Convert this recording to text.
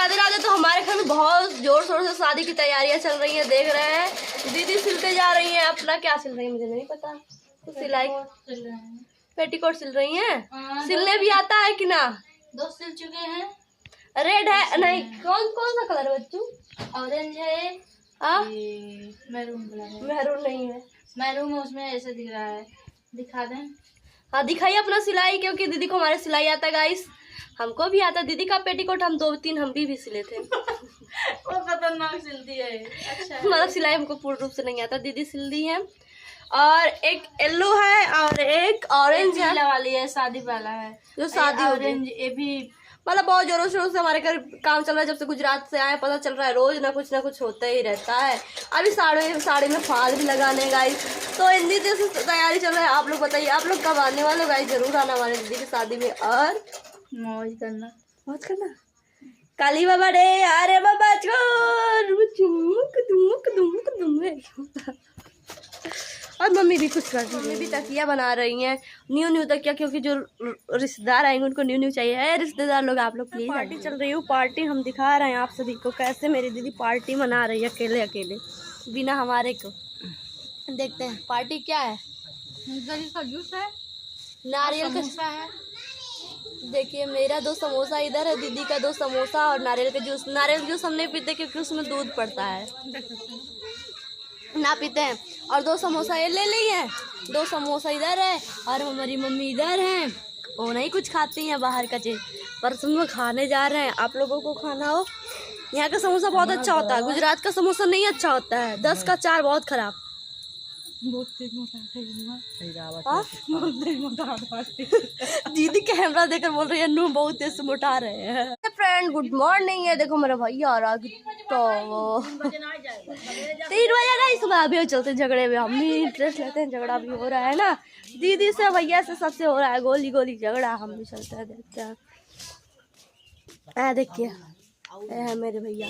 राधे राधे। तो हमारे घर में बहुत जोर शोर से शादी की तैयारियां चल रही हैं, देख रहे हैं। दीदी सिलते जा रही हैं अपना, क्या सिल रही है मुझे नहीं पता, तो सिलाई पेटीकोट सिल रही हैं। सिलने भी आता है कि ना? 2 सिल चुके हैं। रेड है नहीं, कौन कौन सा कलर है बच्चू? ऑरेंज है, मैरून कलर है। मेहरून नहीं है, मैरून उसमें ऐसे दिख रहा है, दिखा दें। हाँ दिखाइए अपना सिलाई, क्योंकि दीदी को हमारे सिलाई आता है गाइस, हमको भी आता। दीदी का पेटीकोट हम 2-3 हम भी सिले थे। वो खतरनाक सिलती है। अच्छा मतलब सिलाई हमको पूर्ण रूप से नहीं आता, दीदी सिल दी है। और एक येलो है और एक ऑरेंज है वाली है, शादी वाला है जो शादी ऑरेंज। ये भी मतलब बहुत जोरों शोरों से हमारे घर काम चल रहा है। जब से गुजरात से आए पता चल रहा है, रोज ना कुछ होता ही रहता है। अभी साड़ी में फाल भी लगाने गाइस, तो इतनी जैसे तैयारी चल रहा है। आप लोग बताइए, आप लोग कब आने वाले हो गाइस? जरूर आना हमारे दीदी की शादी में और मौज करना। काली बाबा डे, अरे बाबा और मम्मी भी कुछ कर रही है, मम्मी भी तकिया बना रही हैं, न्यू तकिया, क्योंकि जो रिश्तेदार आएंगे उनको न्यू चाहिए है। रिश्तेदार लोग आप लोग प्लीज, पार्टी चल रही है। पार्टी हम दिखा रहे हैं आप सभी को, कैसे मेरी दीदी पार्टी मना रही है अकेले बिना हमारे को। देखते हैं पार्टी क्या है। का जूस है, नारियल का है। देखिए मेरा 2 समोसा इधर है, दीदी का 2 समोसा और नारियल का जूस। नारियल जूस हम नहीं पीते क्योंकि उसमें दूध पड़ता है, ना पीते हैं। और 2 समोसा ये ले ली है, 2 समोसा इधर है और हमारी मम्मी इधर हैं। वो नहीं कुछ खाती हैं बाहर का चीज, पर हम खाने जा रहे हैं। आप लोगों को खाना हो, यहाँ का समोसा बहुत अच्छा होता है, गुजरात का समोसा नहीं अच्छा होता है। 10 का 4 बहुत खराब। दीदी कैमरा देखकर बोल रही है नू बहुत तेज से मोटा रहे हैं। फ्रेंड गुड मॉर्निंग है, देखो मेरा भैया आ रहा तो 3 बजे का सुबह अभी चलते झगड़े में, हम भी इंटरेस्ट लेते हैं, झगड़ा भी हो रहा है ना, दीदी से भैया से सबसे हो रहा है गोली झगड़ा, हम भी चलते हैं देखते हैं। देखिए है मेरे भैया।